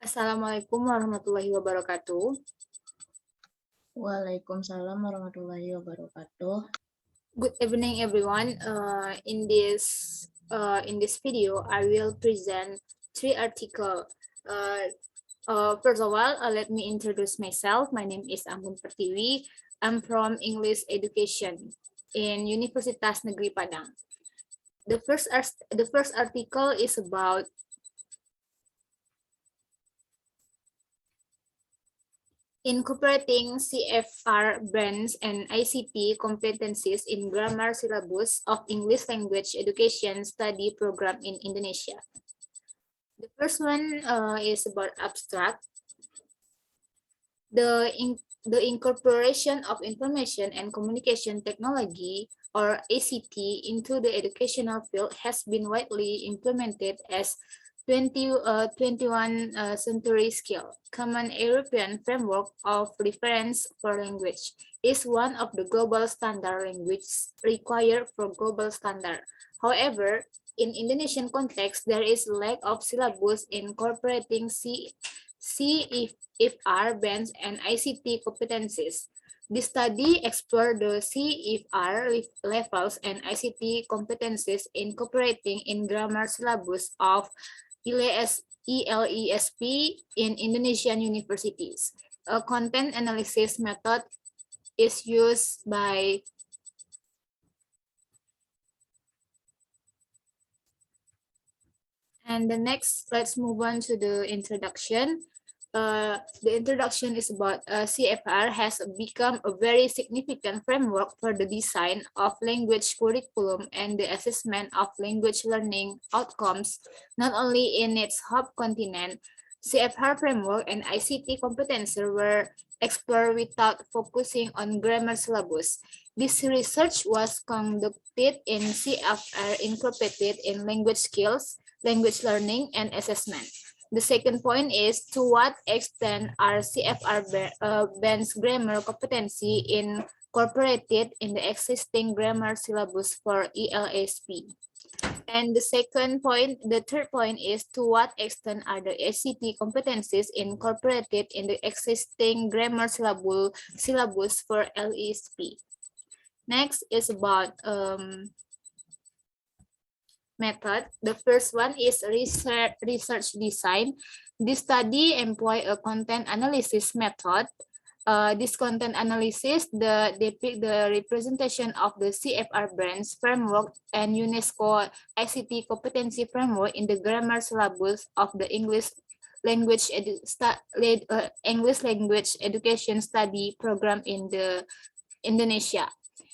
Assalamualaikum warahmatullahi wabarakatuh. Waalaikumsalam warahmatullahi wabarakatuh. Good evening, everyone. In this video, I will present three articles. First of all, let me introduce myself. My name is Anggun Pertiwi. I'm from English Education in Universitas Negeri Padang. The first article is about incorporating CFR brands and ICT competencies in grammar syllabus of English language education study program in Indonesia. The first one is about abstract. The incorporation of information and communication technology, or ACT, into the educational field has been widely implemented as 21st century skill. Common European Framework of Reference for Language is one of the global standard languages required for global standard. However, in Indonesian context, there is lack of syllabus incorporating CFR bands and ICT competencies. This study explored the CFR levels and ICT competencies incorporating in grammar syllabus of ELESP in Indonesian universities. A content analysis method is used by and the next, let's move on to the introduction. The introduction is about CFR has become a very significant framework for the design of language curriculum and the assessment of language learning outcomes, not only in its home continent. CFR framework and ICT competency were explored without focusing on grammar syllabus. This research was conducted in CFR incorporated in language skills, language learning, and assessment. The second point is, to what extent are CFR bands grammar competency incorporated in the existing grammar syllabus for ELSP? And the third point is, to what extent are the ACT competencies incorporated in the existing grammar syllabus for LESP? Next is about method. The first one is research design. This study employ a content analysis method. This content analysis depict the representation of the CFR brands framework and UNESCO ICT competency framework in the grammar syllabus of the English language education study program in the Indonesia.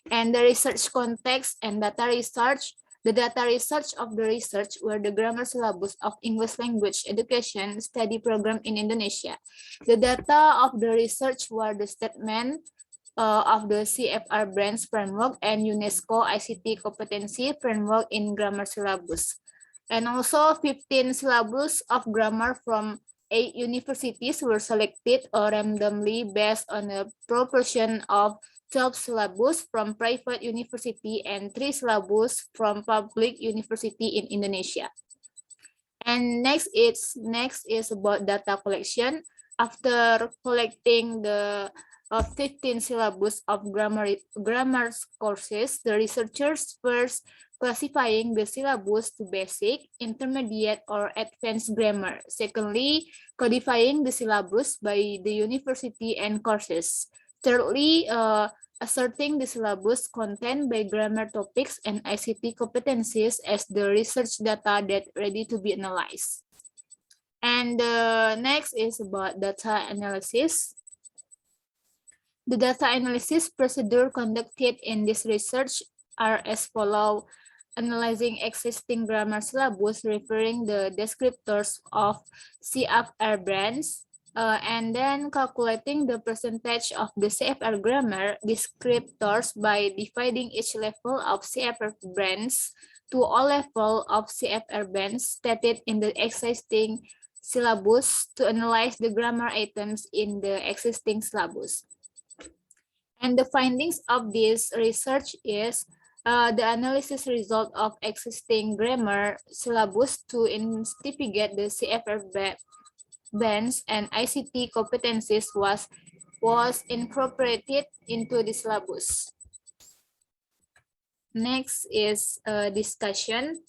And the research context and data research. The data research of the research were the grammar syllabus of English language education study program in Indonesia. The data of the research were the statement of the CFR brands framework and UNESCO ICT competency framework in grammar syllabus. And also 15 syllabus of grammar from 8 universities were selected randomly based on a proportion of 12 syllabus from private university and 3 syllabus from public university in Indonesia. And next is about data collection. After collecting the 15 syllabus of grammar courses, the researchers first classifying the syllabus to basic, intermediate, or advanced grammar. Secondly, codifying the syllabus by the university and courses. Thirdly, asserting the syllabus content by grammar topics and ICT competencies as the research data that ready to be analyzed. And next is about data analysis. The data analysis procedure conducted in this research are as follows: analyzing existing grammar syllabus, referring the descriptors of CFR brands, and then calculating the percentage of the CFR grammar descriptors by dividing each level of CFR brands to all level of CFR bands stated in the existing syllabus to analyze the grammar items in the existing syllabus. And the findings of this research is the analysis result of existing grammar syllabus to investigate the CFR bands, and ICT competencies was incorporated into the syllabus. Next is a discussion.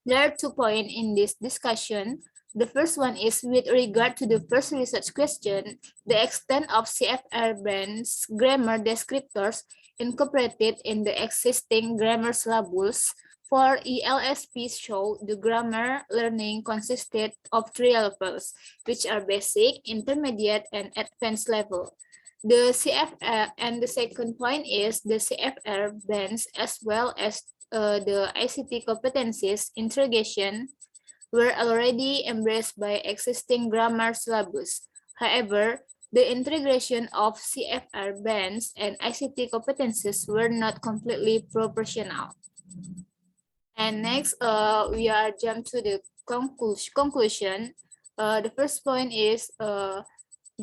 There are 2 points in this discussion. The first one is with regard to the first research question, the extent of CFR bands grammar descriptors incorporated in the existing grammar syllabus for ELSP show the grammar learning consisted of 3 levels, which are basic, intermediate, and advanced level. The CFR and the second point is the CFR bands as well as the ICT competencies interrogation were already embraced by existing grammar syllabus. However, the integration of CFR bands and ICT competencies were not completely proportional. And next, we are jump to the conclusion. The first point is the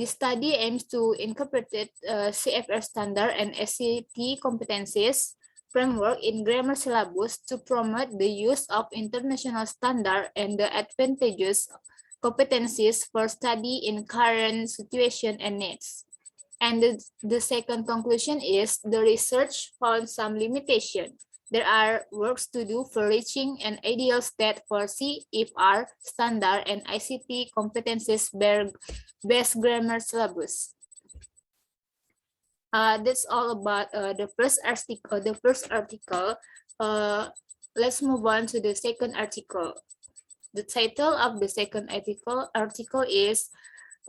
study aims to incorporate CFR standard and ICT competencies framework in grammar syllabus to promote the use of international standard and the advantageous competencies for study in current situation and needs. And the second conclusion is the research found some limitation. There are works to do for reaching an ideal state for CFR standard and ICT competencies based grammar syllabus. That's all about the first article. Let's move on to the second article. The title of the second article is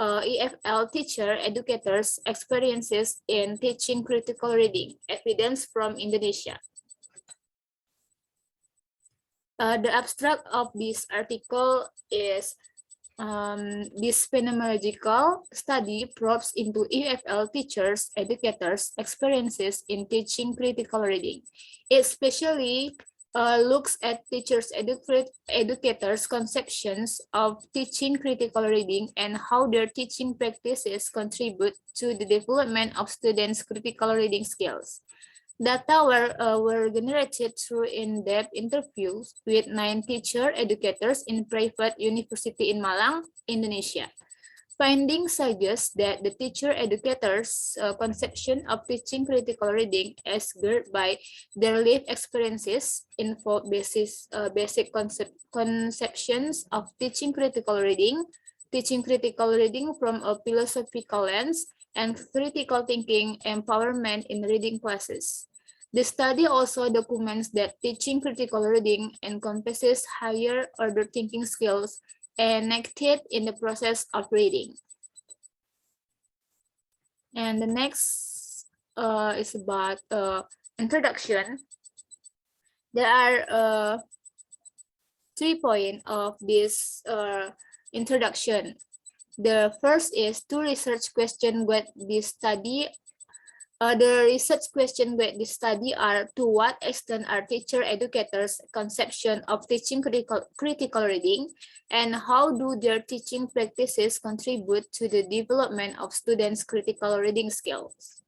EFL Teacher Educators Experiences in Teaching Critical Reading, Evidence from Indonesia. The abstract of this article is this phenomenological study probes into EFL teachers, educators' experiences in teaching critical reading. It especially looks at teachers, educators' conceptions of teaching critical reading and how their teaching practices contribute to the development of students' critical reading skills. Data were generated through in-depth interviews with 9 teacher educators in private university in Malang, Indonesia. Findings suggest that the teacher educators' conception of teaching critical reading is geared by their lived experiences, involve basic conceptions of teaching critical reading from a philosophical lens, and critical thinking empowerment in reading classes. The study also documents that teaching critical reading encompasses higher order thinking skills enacted in the process of reading. And the next is about introduction. There are 3 points of this introduction. The first is 2 research questions with this study. The research questions with this study are: to what extent are teacher educators' conception of teaching critical reading, and how do their teaching practices contribute to the development of students' critical reading skills?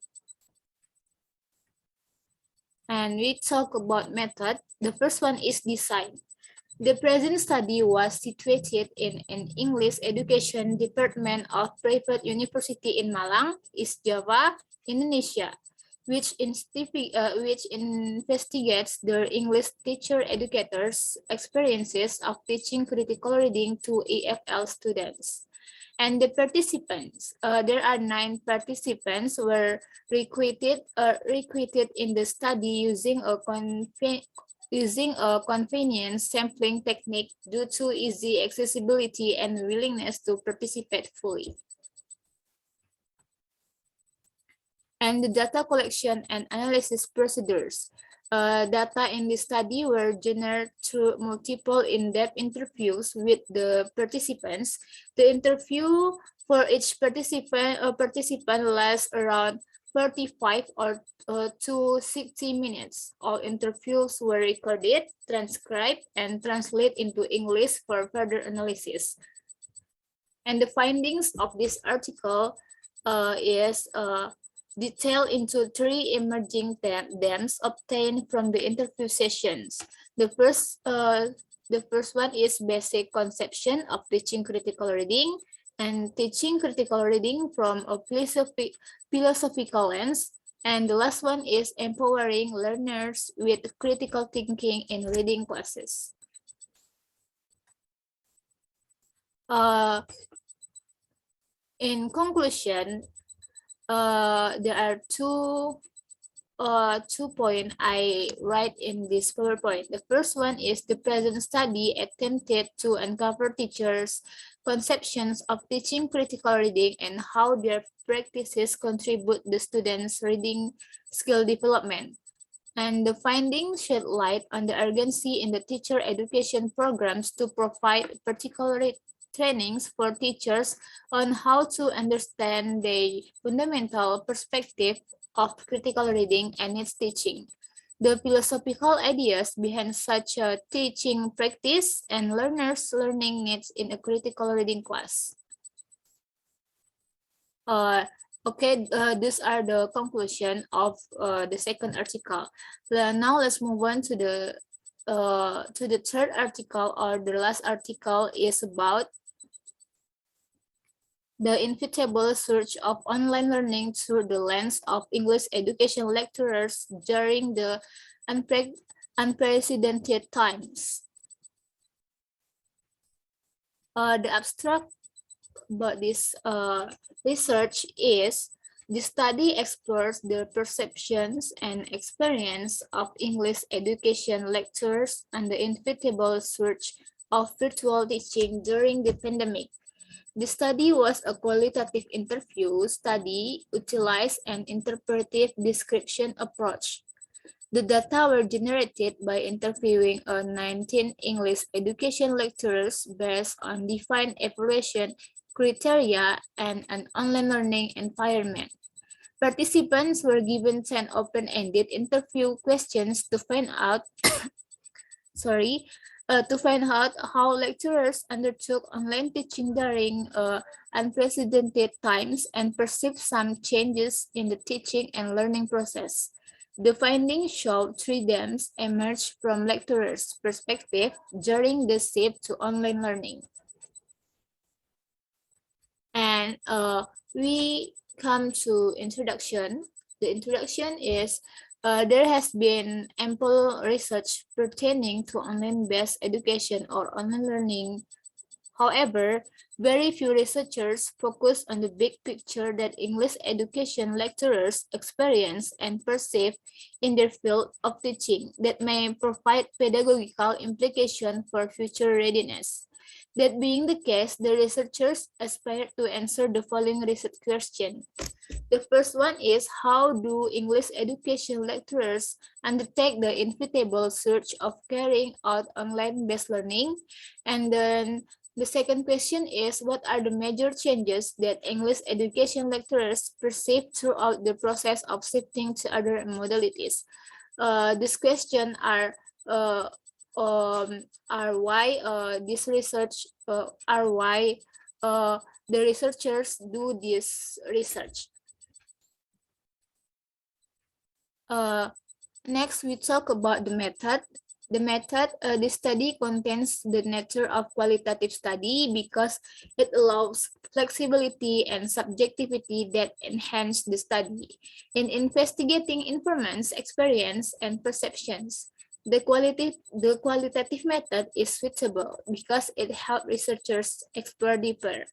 And we talk about method. The first one is design. The present study was situated in an English education department of private university in Malang, East Java, Indonesia, which investigates the English teacher educators' experiences of teaching critical reading to EFL students. And the participants, there are 9 participants were recruited in the study using a convenient sampling technique due to easy accessibility and willingness to participate fully. And the data collection and analysis procedures. Data in this study were generated through multiple in-depth interviews with the participants. The interview for each participant lasts around 45 or to 60 minutes. All interviews were recorded, transcribed, and translated into English for further analysis. And the findings of this article is detailed into 3 emerging themes obtained from the interview sessions. The first The first one is basic conception of teaching critical reading and teaching critical reading from a philosophical lens. And the last one is empowering learners with critical thinking in reading classes. In conclusion, there are two points I write in this PowerPoint. The first one is the present study attempted to uncover teachers' conceptions of teaching critical reading and how their practices contribute the students' reading skill development. And the findings shed light on the urgency in the teacher education programs to provide particular trainings for teachers on how to understand the fundamental perspective of critical reading and its teaching, the philosophical ideas behind such a teaching practice, and learners' learning needs in a critical reading class. These are the conclusion of the second article. Now let's move on to the third article, or the last article is about the inevitable surge of online learning through the lens of English education lecturers during the unprecedented times. The abstract about this research is the study explores the perceptions and experience of English education lecturers and the inevitable surge of virtual teaching during the pandemic. The study was a qualitative interview study, utilized an interpretive description approach. The data were generated by interviewing 19 English education lecturers based on defined evaluation criteria and an online learning environment. Participants were given 10 open-ended interview questions to find out how lecturers undertook online teaching during unprecedented times and perceived some changes in the teaching and learning process. The findings showed three themes emerged from lecturers' perspective during the shift to online learning. And we come to introduction. The introduction is there has been ample research pertaining to online-based education or online learning. However, very few researchers focus on the big picture that English education lecturers experience and perceive in their field of teaching that may provide pedagogical implications for future readiness. That being the case, the researchers aspire to answer the following research question. The first one is, how do English education lecturers undertake the inevitable search of carrying out online-based learning? And then the second question is, what are the major changes that English education lecturers perceive throughout the process of shifting to other modalities? These questions are why the researchers do this research. Next, we talk about the method. The study contains the nature of qualitative study because it allows flexibility and subjectivity that enhance the study. In investigating informants' experience and perceptions, the qualitative method is suitable because it helps researchers explore deeper.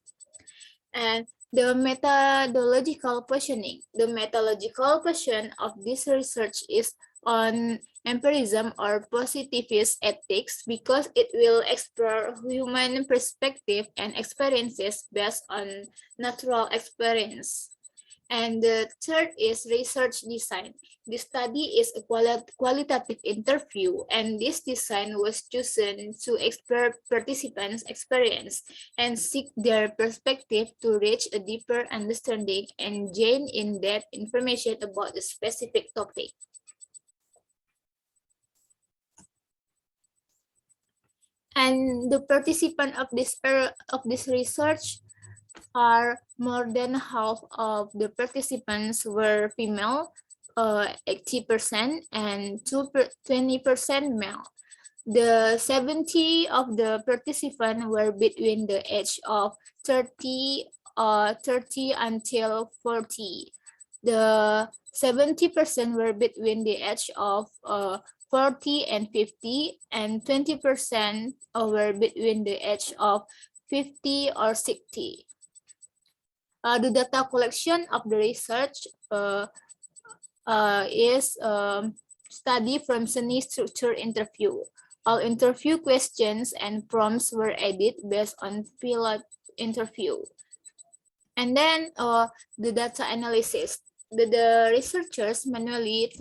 And the methodological questioning. The methodological question of this research is on empirism or positivist ethics because it will explore human perspective and experiences based on natural experience. And the third is research design. The study is a qualitative interview, and this design was chosen to explore participants' experience and seek their perspective to reach a deeper understanding and gain in-depth information about the specific topic. And the participants of this research are more than half of the participants were female, 80%, and 20% male. The 70 of the participants were between the age of 30 until 40. The 70% were between the age of 40 and 50, and 20% were between the age of 50 or 60. The data collection of the research is study from semi-structured interview. All interview questions and prompts were added based on pilot interview. And then the data analysis. The researchers manually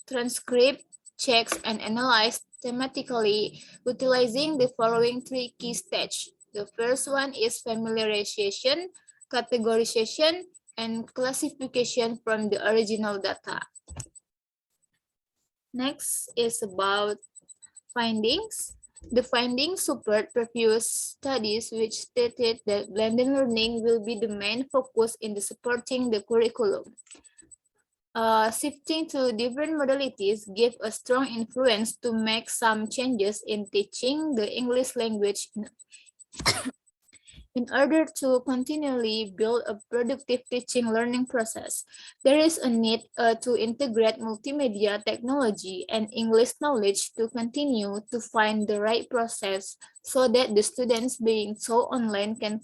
transcribe, checks, and analyze thematically utilizing the following three key stages. The first one is familiarization, categorization, and classification from the original data. Next is about findings. The findings support previous studies which stated that blended learning will be the main focus in the supporting the curriculum. Shifting to different modalities give a strong influence to make some changes in teaching the English language in order to continually build a productive teaching learning process. There is a need to integrate multimedia technology and English knowledge to continue to find the right process so that the students being taught online can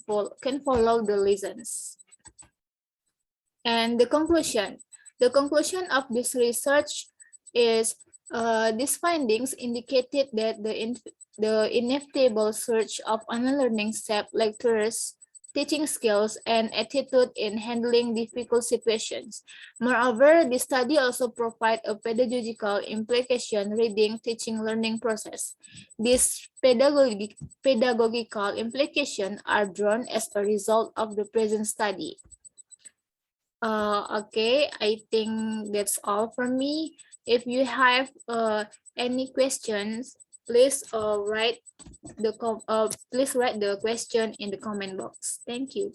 follow the lessons. And the conclusion of this research is these findings indicated that the inevitable search of online learning shaped lecturers' teaching skills and attitude in handling difficult situations. Moreover, the study also provides a pedagogical implication reading teaching learning process. These pedagogical implications are drawn as a result of the present study. Okay, I think that's all from me. If you have any questions, please write the question in the comment box. Thank you.